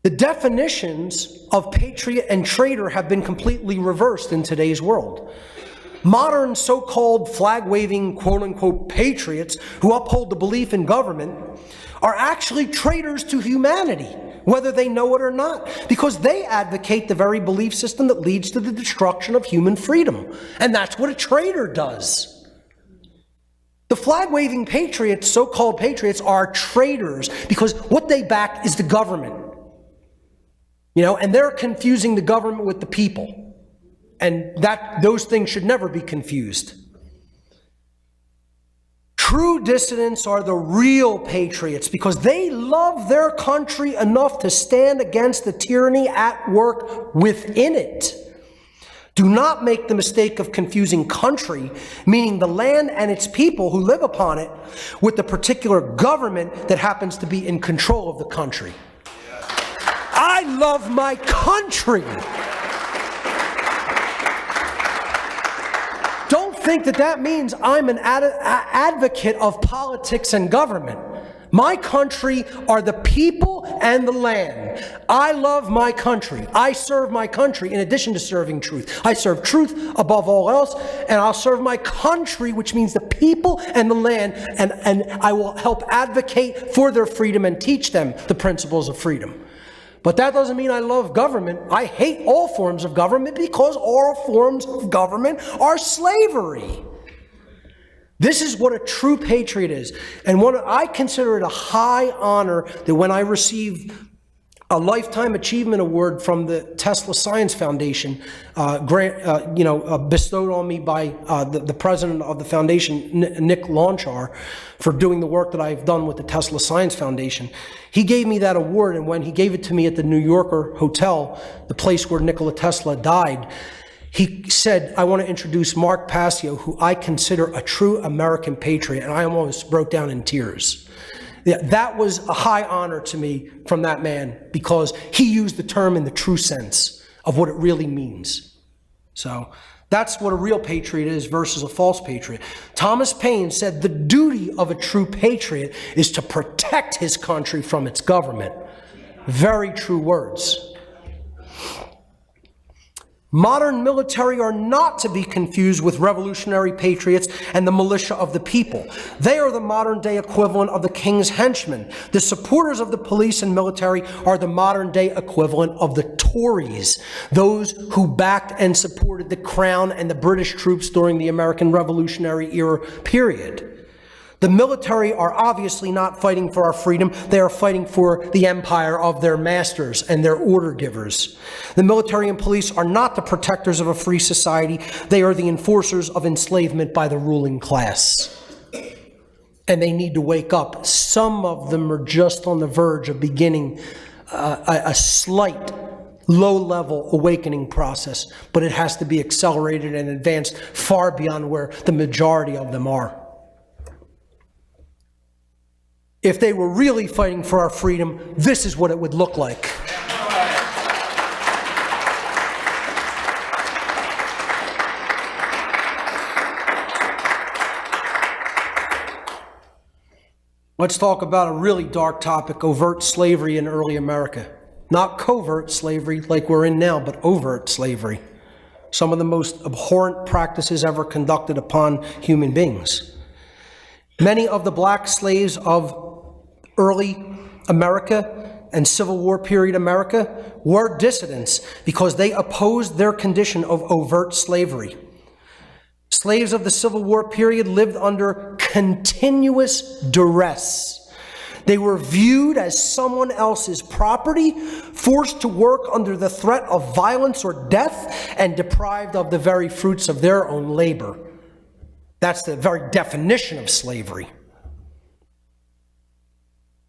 The definitions of patriot and traitor have been completely reversed in today's world. Modern so-called flag-waving, quote-unquote, patriots who uphold the belief in government are actually traitors to humanity, whether they know it or not, because they advocate the very belief system that leads to the destruction of human freedom. And that's what a traitor does. The flag-waving patriots, so-called patriots, are traitors because what they back is the government. And they're confusing the government with the people. And those things should never be confused. True dissidents are the real patriots because they love their country enough to stand against the tyranny at work within it. Do not make the mistake of confusing country, meaning the land and its people who live upon it, with the particular government that happens to be in control of the country. I love my country. Don't think that means I'm an advocate of politics and government. My country are the people and the land. I love my country. I serve my country in addition to serving truth. I serve truth above all else, and I'll serve my country, which means the people and the land, and I will help advocate for their freedom and teach them the principles of freedom. But that doesn't mean I love government. I hate all forms of government because all forms of government are slavery. This is what a true patriot is. And I consider it a high honor that when I receive a Lifetime Achievement Award from the Tesla Science Foundation, bestowed on me by the president of the foundation, Nick Launchar, for doing the work that I've done with the Tesla Science Foundation. He gave me that award, and when he gave it to me at the New Yorker Hotel, the place where Nikola Tesla died, he said, I want to introduce Mark Passio, who I consider a true American patriot, and I almost broke down in tears. Yeah, that was a high honor to me from that man because he used the term in the true sense of what it really means. So that's what a real patriot is versus a false patriot. Thomas Paine said the duty of a true patriot is to protect his country from its government. Very true words. Modern military are not to be confused with revolutionary patriots and the militia of the people. They are the modern-day equivalent of the king's henchmen. The supporters of the police and military are the modern-day equivalent of the Tories, those who backed and supported the Crown and the British troops during the American Revolutionary era period. The military are obviously not fighting for our freedom. They are fighting for the empire of their masters and their order givers. The military and police are not the protectors of a free society. They are the enforcers of enslavement by the ruling class. And they need to wake up. Some of them are just on the verge of beginning a slight low-level awakening process, but it has to be accelerated and advanced far beyond where the majority of them are. If they were really fighting for our freedom, this is what it would look like. Let's talk about a really dark topic, overt slavery in early America. Not covert slavery like we're in now, but overt slavery. Some of the most abhorrent practices ever conducted upon human beings. Many of the black slaves of early America and Civil War period America were dissidents because they opposed their condition of overt slavery. Slaves of the Civil War period lived under continuous duress. They were viewed as someone else's property, forced to work under the threat of violence or death, and deprived of the very fruits of their own labor. That's the very definition of slavery.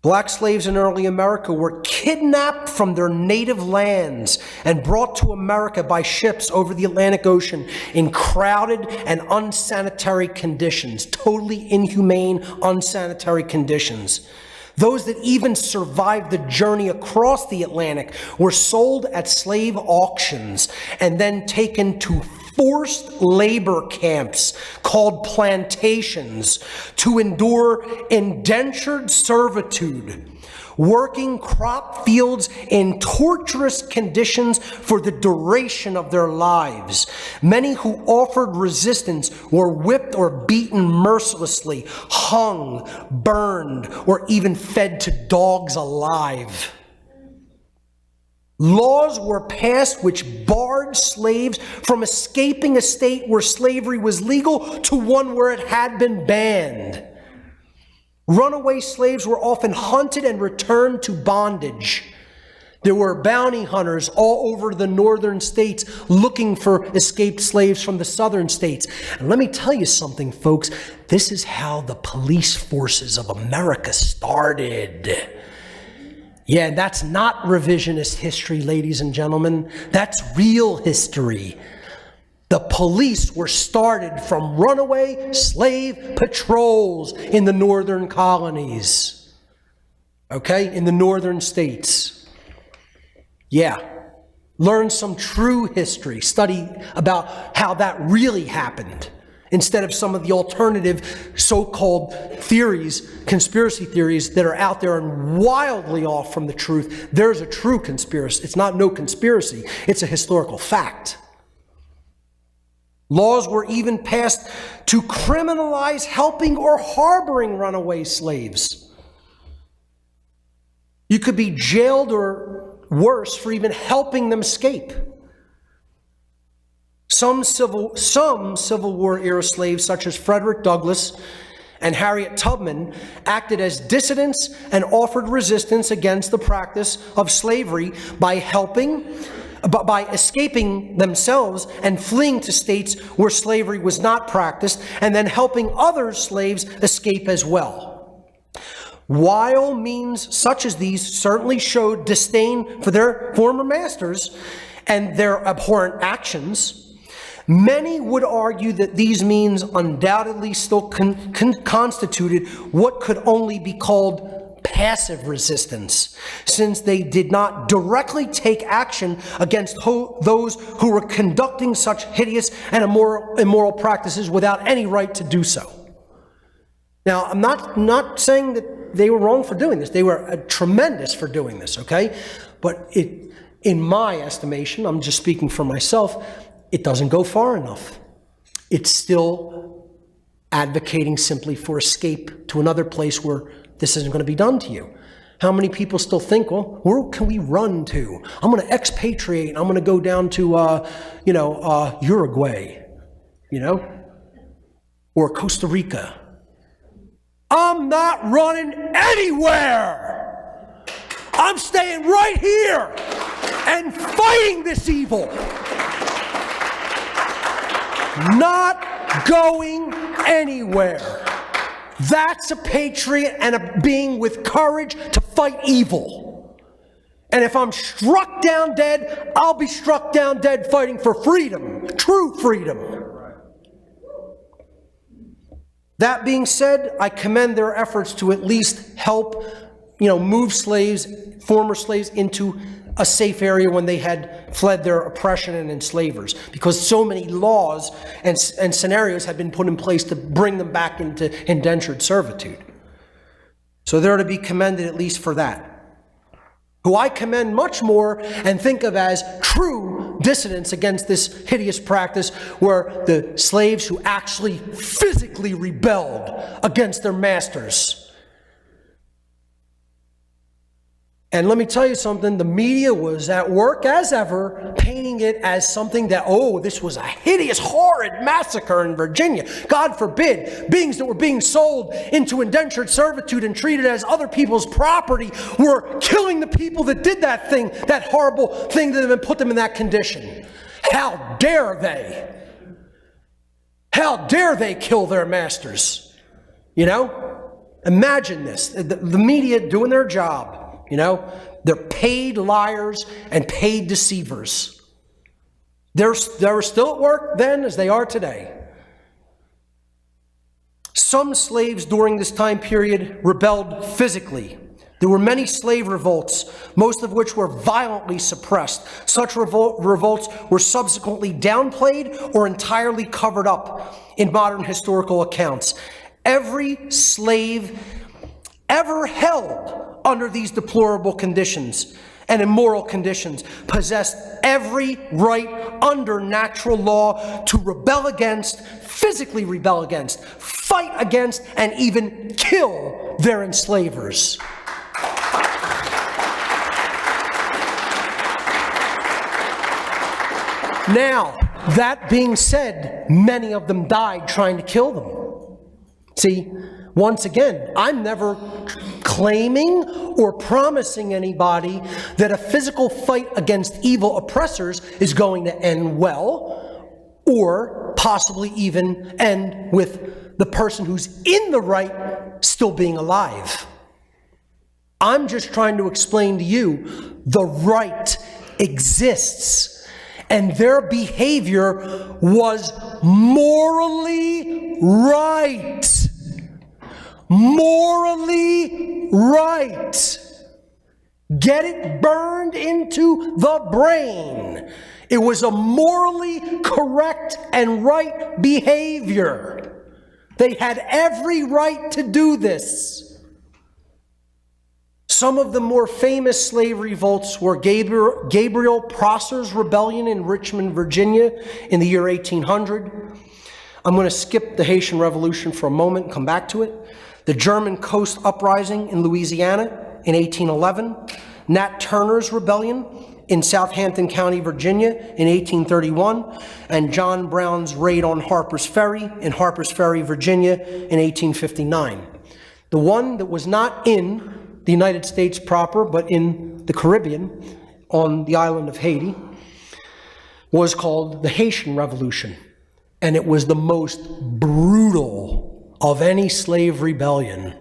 Black slaves in early America were kidnapped from their native lands and brought to America by ships over the Atlantic Ocean in crowded and unsanitary conditions, totally inhumane, unsanitary conditions. Those that even survived the journey across the Atlantic were sold at slave auctions and then taken to forced labor camps called plantations to endure indentured servitude, working crop fields in torturous conditions for the duration of their lives. Many who offered resistance were whipped or beaten mercilessly, hung, burned, or even fed to dogs alive. Laws were passed which barred slaves from escaping a state where slavery was legal to one where it had been banned. Runaway slaves were often hunted and returned to bondage. There were bounty hunters all over the northern states looking for escaped slaves from the southern states. And let me tell you something, folks. This is how the police forces of America started. Yeah, that's not revisionist history, ladies and gentlemen. That's real history. The police were started from runaway slave patrols in the northern colonies. Okay, in the northern states. Yeah, learn some true history. Study about how that really happened, instead of some of the alternative so-called theories, conspiracy theories that are out there and wildly off from the truth. There's a true conspiracy. It's not no conspiracy. It's a historical fact. Laws were even passed to criminalize helping or harboring runaway slaves. You could be jailed or worse for even helping them escape. Some Civil War era slaves, such as Frederick Douglass and Harriet Tubman, acted as dissidents and offered resistance against the practice of slavery by escaping themselves and fleeing to states where slavery was not practiced, and then helping other slaves escape as well. While means such as these certainly showed disdain for their former masters and their abhorrent actions, many would argue that these means undoubtedly still constituted what could only be called passive resistance, since they did not directly take action against those who were conducting such hideous and immoral practices without any right to do so. Now, I'm not saying that they were wrong for doing this. They were tremendous for doing this, okay? But in my estimation, I'm just speaking for myself, it doesn't go far enough. It's still advocating simply for escape to another place where this isn't going to be done to you. How many people still think, well, where can we run to? I'm going to expatriate. I'm going to go down to, Uruguay, or Costa Rica. I'm not running anywhere. I'm staying right here and fighting this evil. Not going anywhere. That's a patriot and a being with courage to fight evil. And if I'm struck down dead, I'll be struck down dead fighting for freedom, true freedom. That being said, I commend their efforts to at least help, move slaves, former slaves, into a safe area when they had fled their oppression and enslavers, because so many laws and scenarios had been put in place to bring them back into indentured servitude. So they're to be commended at least for that. Who I commend much more and think of as true dissidents against this hideous practice were the slaves who actually physically rebelled against their masters. And let me tell you something, the media was at work as ever, painting it as something that, this was a hideous, horrid massacre in Virginia. God forbid, beings that were being sold into indentured servitude and treated as other people's property were killing the people that did that thing, that horrible thing that put them in that condition. How dare they? How dare they kill their masters? Imagine this, the media doing their job. They're paid liars and paid deceivers. They were still at work then as they are today. Some slaves during this time period rebelled physically. There were many slave revolts, most of which were violently suppressed. Such revolts were subsequently downplayed or entirely covered up in modern historical accounts. Every slave ever held under these deplorable conditions and immoral conditions, possessed every right under natural law to rebel against, physically rebel against, fight against, and even kill their enslavers. Now, that being said, many of them died trying to kill them. See, once again, I'm never claiming or promising anybody that a physical fight against evil oppressors is going to end well, or possibly even end with the person who's in the right still being alive. I'm just trying to explain to you the right exists. And their behavior was morally right. Morally right. Get it burned into the brain. It was a morally correct and right behavior. They had every right to do this. Some of the more famous slave revolts were Gabriel Prosser's rebellion in Richmond, Virginia in the year 1800. I'm going to skip the Haitian Revolution for a moment and come back to it. The German Coast Uprising in Louisiana in 1811. Nat Turner's rebellion in Southampton County, Virginia in 1831. And John Brown's raid on Harper's Ferry in Harper's Ferry, Virginia in 1859. The one that was not in the United States proper, but in the Caribbean, on the island of Haiti, was called the Haitian Revolution. And it was the most brutal of any slave rebellion,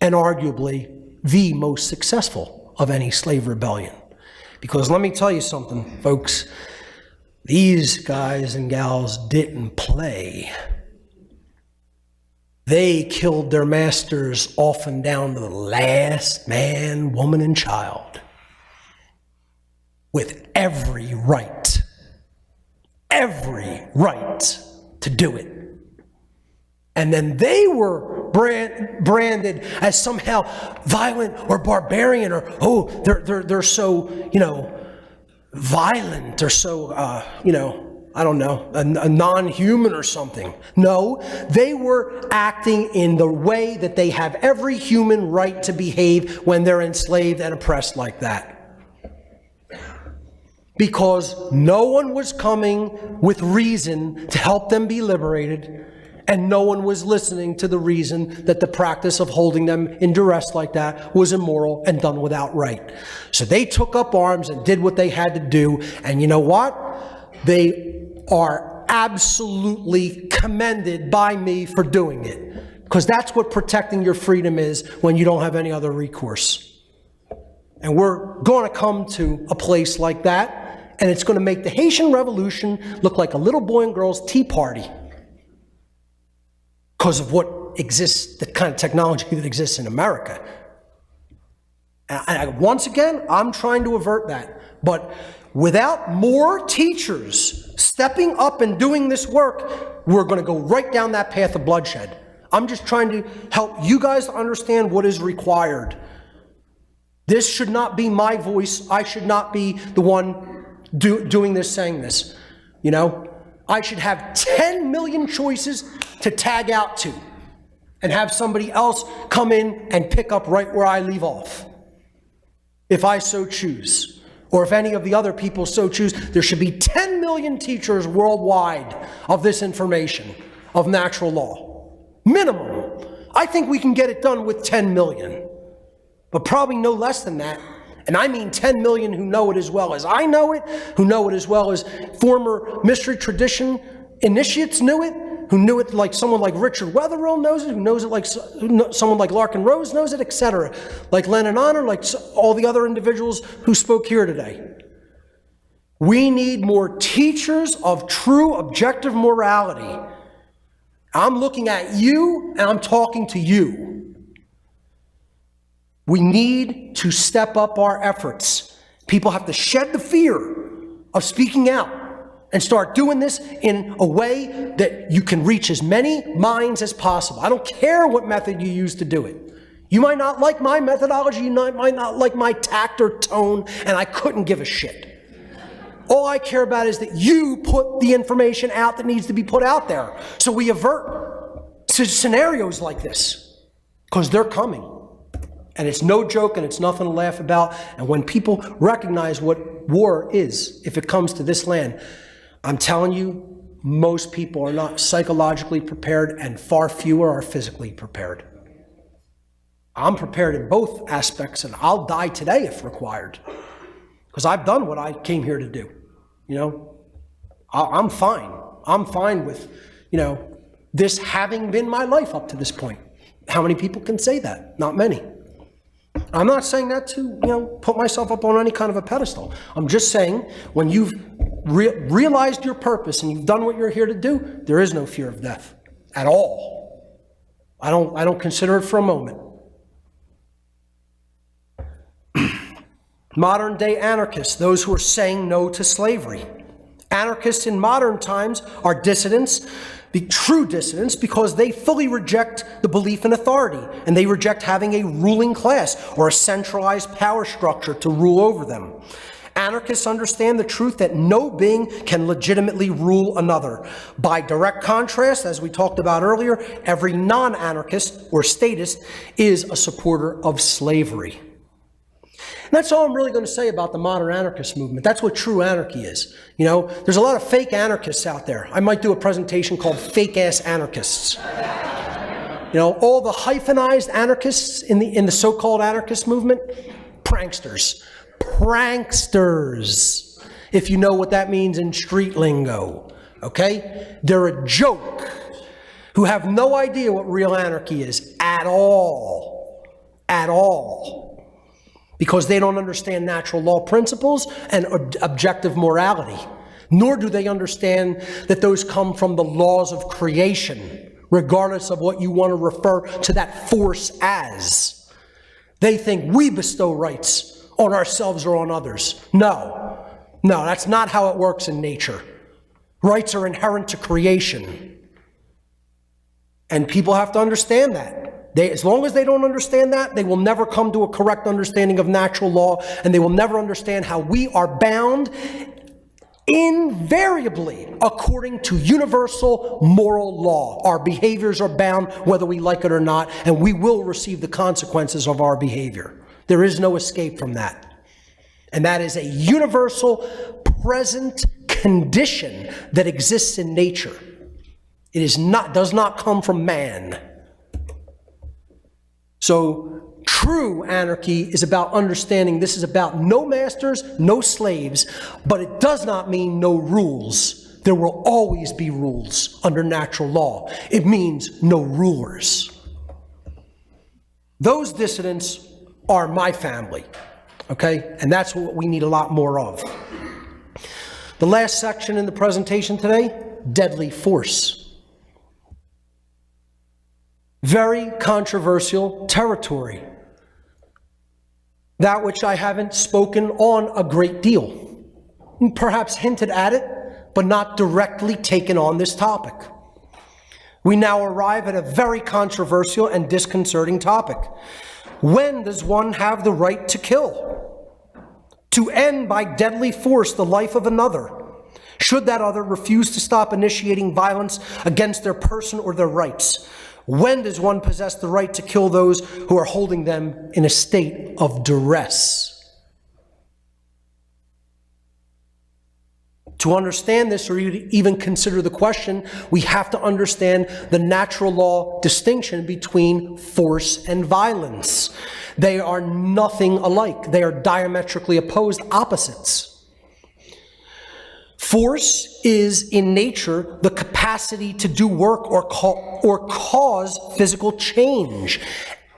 and arguably the most successful of any slave rebellion. Because let me tell you something, folks, these guys and gals didn't play. They killed their masters often down to the last man, woman, and child with every right to do it. And then they were branded as somehow violent or barbarian, or, oh, they're so, violent, they're so, I don't know, a non-human or something. No, they were acting in the way that they have every human right to behave when they're enslaved and oppressed like that. Because no one was coming with reason to help them be liberated, and no one was listening to the reason that the practice of holding them in duress like that was immoral and done without right. So they took up arms and did what they had to do, and you know what? They are absolutely commended by me for doing it, because that's what protecting your freedom is when you don't have any other recourse. And we're going to come to a place like that, and it's going to make the Haitian Revolution look like a little boy and girl's tea party because of what exists, the kind of technology that exists in America. And once again, I'm trying to avert that, but without more teachers stepping up and doing this work, we're going to go right down that path of bloodshed. I'm just trying to help you guys to understand what is required. This should not be my voice. I should not be the one doing this, saying this. I should have 10 million choices to tag out to and have somebody else come in and pick up right where I leave off, if I so choose. Or if any of the other people so choose. There should be 10 million teachers worldwide of this information, of natural law. Minimum. I think we can get it done with 10 million. But probably no less than that. And I mean 10 million who know it as well as I know it, who know it as well as former mystery tradition initiates knew it, who knew it like someone like Richard Wetherill knows it, who knows it like someone like Larkin Rose knows it, etc. Like Lennon Honor, like all the other individuals who spoke here today. We need more teachers of true objective morality. I'm looking at you and I'm talking to you. We need to step up our efforts. People have to shed the fear of speaking out and start doing this in a way that you can reach as many minds as possible. I don't care what method you use to do it. You might not like my methodology, you might not like my tact or tone, and I couldn't give a shit. All I care about is that you put the information out that needs to be put out there. So we avert to scenarios like this, because they're coming. And it's no joke, and it's nothing to laugh about. And when people recognize what war is, if it comes to this land, I'm telling you, most people are not psychologically prepared, and far fewer are physically prepared. I'm prepared in both aspects, and I'll die today if required, because I've done what I came here to do. You know, I'm fine. I'm fine with, you know, this having been my life up to this point. How many people can say that? Not many. I'm not saying that to, you know, put myself up on any kind of a pedestal. I'm just saying when you've realized your purpose and you've done what you're here to do, there is no fear of death at all. I don't consider it for a moment. Modern day anarchists, those who are saying no to slavery. Anarchists in modern times are dissidents, true dissidents, because they fully reject the belief in authority, and they reject having a ruling class or a centralized power structure to rule over them. Anarchists understand the truth that no being can legitimately rule another. By direct contrast, as we talked about earlier, every non-anarchist or statist is a supporter of slavery. And that's all I'm really going to say about the modern anarchist movement. That's what true anarchy is. You know, there's a lot of fake anarchists out there. I might do a presentation called Fake-Ass Anarchists. You know, all the hyphenized anarchists in the so-called anarchist movement, pranksters. Pranksters, if you know what that means in street lingo, okay? They're a joke who have no idea what real anarchy is at all. At all. Because they don't understand natural law principles and objective morality, nor do they understand that those come from the laws of creation, regardless of what you want to refer to that force as. They think we bestow rights on ourselves or on others. No, that's not how it works in nature. Rights are inherent to creation. And people have to understand that. As long as they don't understand that, they will never come to a correct understanding of natural law, and they will never understand how we are bound invariably according to universal moral law. Our behaviors are bound whether we like it or not, and we will receive the consequences of our behavior. There is no escape from that. And that is a universal present condition that exists in nature. It does not come from man. So true anarchy is about understanding this is about no masters, no slaves, but it does not mean no rules. There will always be rules under natural law. It means no rulers. Those dissidents are my family, okay? And that's what we need a lot more of. The last section in the presentation today, deadly force. Very controversial territory. That which I haven't spoken on a great deal. Perhaps hinted at it, but not directly taken on this topic. We now arrive at a very controversial and disconcerting topic. When does one have the right to kill? To end by deadly force the life of another, should that other refuse to stop initiating violence against their person or their rights? When does one possess the right to kill those who are holding them in a state of duress? To understand this, or even consider the question, we have to understand the natural law distinction between force and violence. They are nothing alike. They are diametrically opposed opposites. Force is, in nature, the capacity to do work or cause physical change.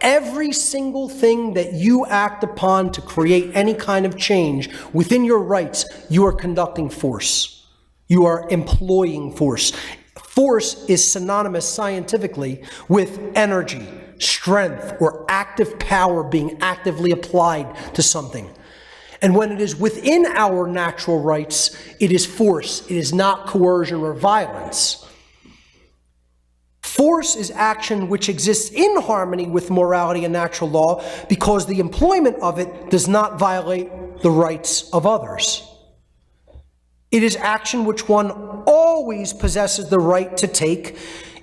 Every single thing that you act upon to create any kind of change within your rights, you are conducting force. You are employing force. Force is synonymous scientifically with energy, strength, or active power being actively applied to something. And when it is within our natural rights, it is force. It is not coercion or violence. Force is action which exists in harmony with morality and natural law because the employment of it does not violate the rights of others. It is action which one always possesses the right to take,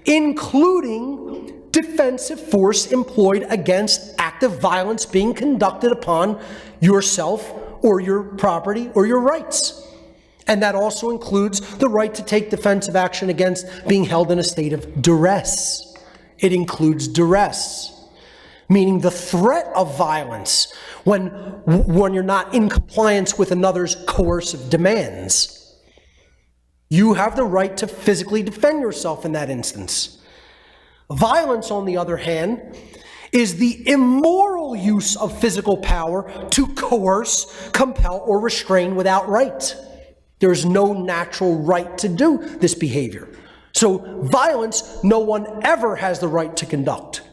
including defensive force employed against active violence being conducted upon yourself or your property or your rights. And that also includes the right to take defensive action against being held in a state of duress. It includes duress, meaning the threat of violence when you're not in compliance with another's coercive demands. You have the right to physically defend yourself in that instance. Violence, on the other hand, is the immoral use of physical power to coerce, compel, or restrain without right. There is no natural right to do this behavior. So violence, no one ever has the right to conduct.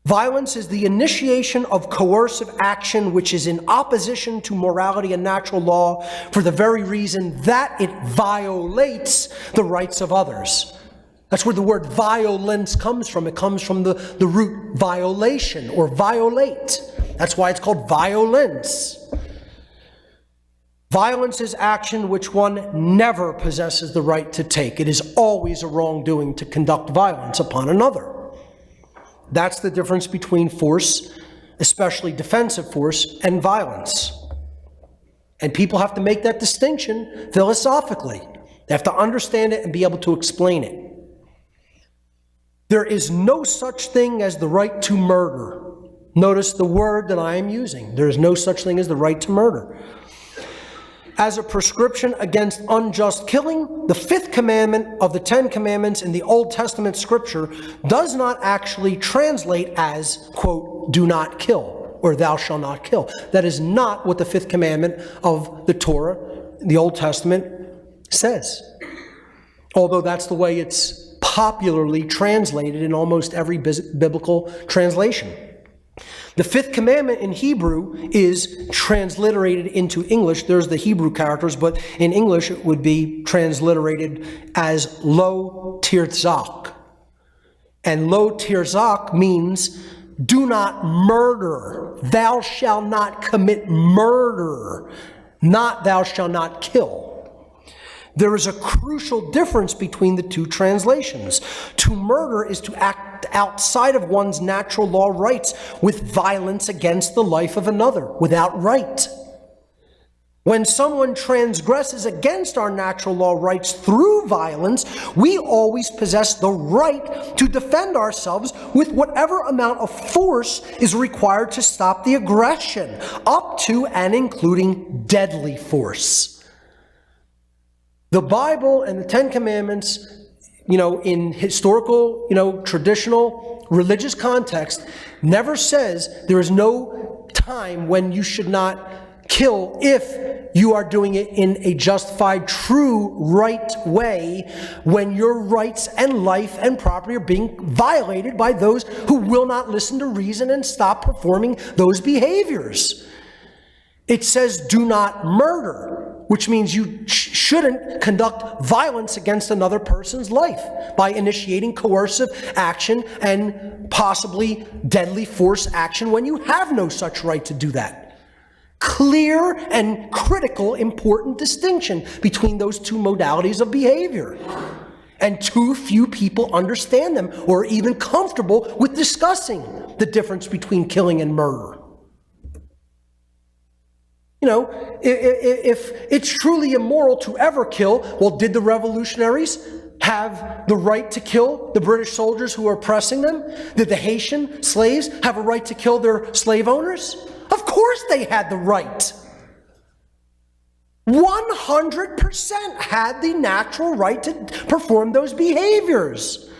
Violence is the initiation of coercive action which is in opposition to morality and natural law for the very reason that it violates the rights of others. That's where the word violence comes from. It comes from the root violation or violate. That's why it's called violence. Violence is action which one never possesses the right to take. It is always a wrongdoing to conduct violence upon another. That's the difference between force, especially defensive force, and violence. And people have to make that distinction philosophically. They have to understand it and be able to explain it. There is no such thing as the right to murder. Notice the word that I am using. There is no such thing as the right to murder. As a prescription against unjust killing, the fifth commandment of the 10 commandments in the Old Testament scripture does not actually translate as, quote, do not kill, or thou shalt not kill. That is not what the fifth commandment of the Torah, the Old Testament, says. Although that's the way it's popularly translated in almost every biblical translation. The fifth commandment in Hebrew is transliterated into English. There's the Hebrew characters, but in English it would be transliterated as lo tirzak. And lo tirzak means do not murder. Thou shalt not commit murder, not thou shalt not kill. There is a crucial difference between the two translations. To murder is to act outside of one's natural law rights with violence against the life of another, without right. When someone transgresses against our natural law rights through violence, we always possess the right to defend ourselves with whatever amount of force is required to stop the aggression, up to and including deadly force. The Bible and the 10 Commandments, in historical, traditional, religious context, never says there is no time when you should not kill if you are doing it in a justified, true, right way, when your rights and life and property are being violated by those who will not listen to reason and stop performing those behaviors. It says do not murder, which means you shouldn't conduct violence against another person's life by initiating coercive action and possibly deadly force action when you have no such right to do that. Clear and critical, important distinction between those two modalities of behavior. And too few people understand them or are even comfortable with discussing the difference between killing and murder. If it's truly immoral to ever kill, well, did the revolutionaries have the right to kill the British soldiers who were oppressing them? Did the Haitian slaves have a right to kill their slave owners? Of course they had the right. 100% had the natural right to perform those behaviors.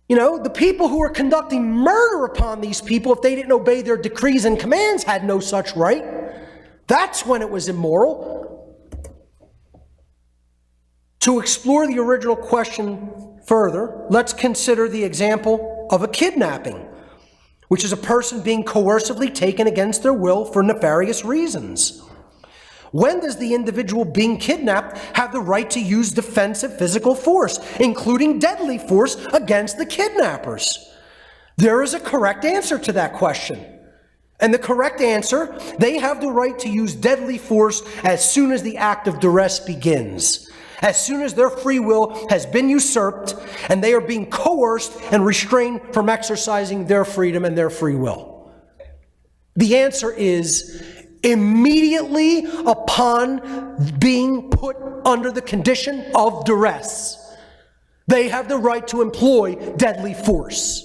The people who were conducting murder upon these people, if they didn't obey their decrees and commands, had no such right. That's when it was immoral. To explore the original question further, let's consider the example of a kidnapping, which is a person being coercively taken against their will for nefarious reasons. When does the individual being kidnapped have the right to use defensive physical force, including deadly force, against the kidnappers? There is a correct answer to that question. And the correct answer, they have the right to use deadly force as soon as the act of duress begins. As soon as their free will has been usurped and they are being coerced and restrained from exercising their freedom and their free will. The answer is immediately upon being put under the condition of duress, they have the right to employ deadly force.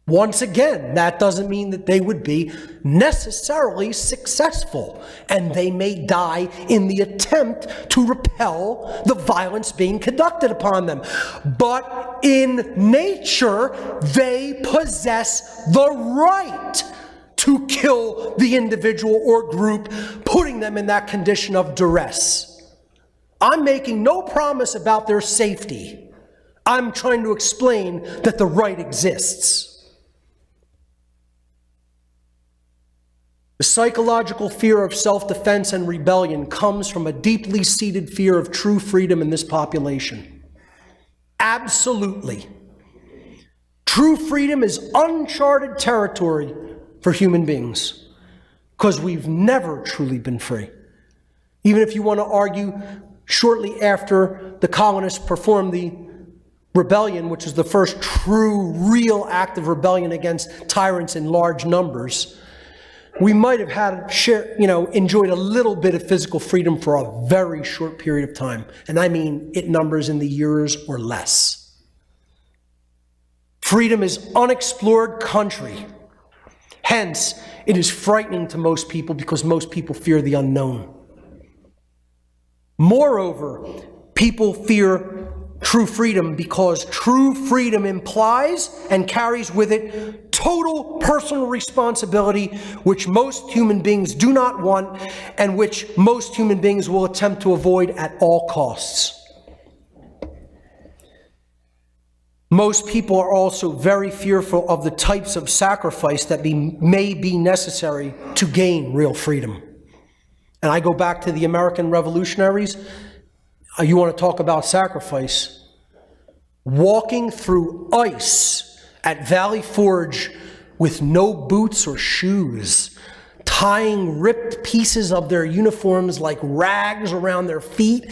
Once again, that doesn't mean that they would be necessarily successful, and they may die in the attempt to repel the violence being conducted upon them. But in nature, they possess the right to kill the individual or group, putting them in that condition of duress. I'm making no promise about their safety. I'm trying to explain that the right exists. The psychological fear of self-defense and rebellion comes from a deeply seated fear of true freedom in this population. Absolutely. True freedom is uncharted territory for human beings, because we've never truly been free. Even if you want to argue shortly after the colonists performed the rebellion, which was the first true, real act of rebellion against tyrants in large numbers, we might have enjoyed a little bit of physical freedom for a very short period of time. And I mean, it numbers in the years or less. Freedom is unexplored country. Hence, it is frightening to most people because most people fear the unknown. Moreover, people fear true freedom because true freedom implies and carries with it total personal responsibility, which most human beings do not want and which most human beings will attempt to avoid at all costs. Most people are also very fearful of the types of sacrifice that may be necessary to gain real freedom. And I go back to the American revolutionaries. You want to talk about sacrifice. Walking through ice at Valley Forge with no boots or shoes, tying ripped pieces of their uniforms like rags around their feet,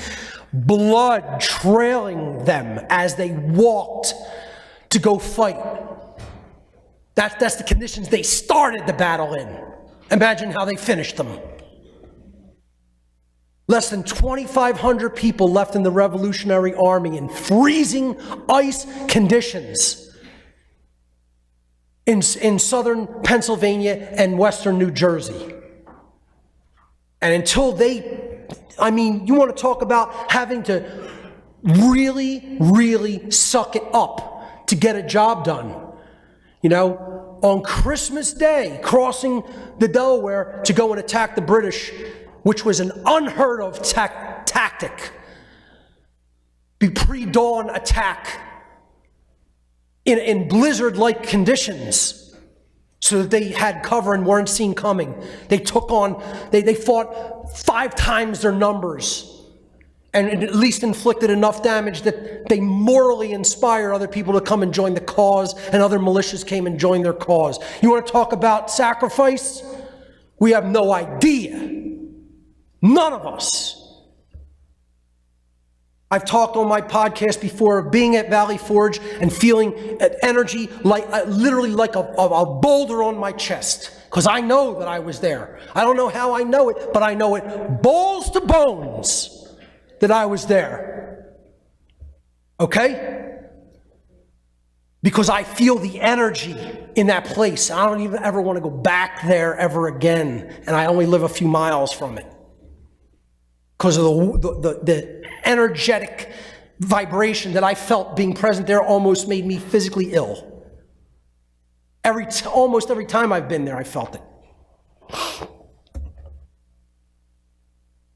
blood trailing them as they walked to go fight. That's the conditions they started the battle in. Imagine how they finished them. Less than 2,500 people left in the Revolutionary Army in freezing ice conditions in southern Pennsylvania and western New Jersey. And until you want to talk about having to really, really suck it up to get a job done. On Christmas Day, crossing the Delaware to go and attack the British, which was an unheard of tactic. The pre-dawn attack in blizzard-like conditions so that they had cover and weren't seen coming. They fought 5 times their numbers and it at least inflicted enough damage that they morally inspired other people to come and join the cause, and other militias came and joined their cause. You want to talk about sacrifice? We have no idea. None of us. I've talked on my podcast before of being at Valley Forge and feeling an energy literally like a boulder on my chest, because I know that I was there. I don't know how I know it, but I know it balls to bones that I was there. Okay? Because I feel the energy in that place. I don't even ever want to go back there ever again, and I only live a few miles from it. Because of the energetic vibration that I felt being present there almost made me physically ill. Almost every time I've been there, I felt it.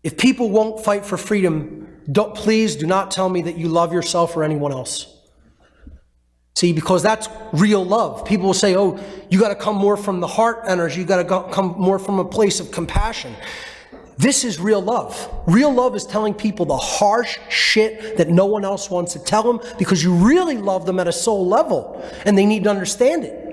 If people won't fight for freedom, please do not tell me that you love yourself or anyone else. See, because that's real love. People will say, oh, you got to come more from the heart energy. You got to come more from a place of compassion. This is real love. Real love is telling people the harsh shit that no one else wants to tell them because you really love them at a soul level and they need to understand it.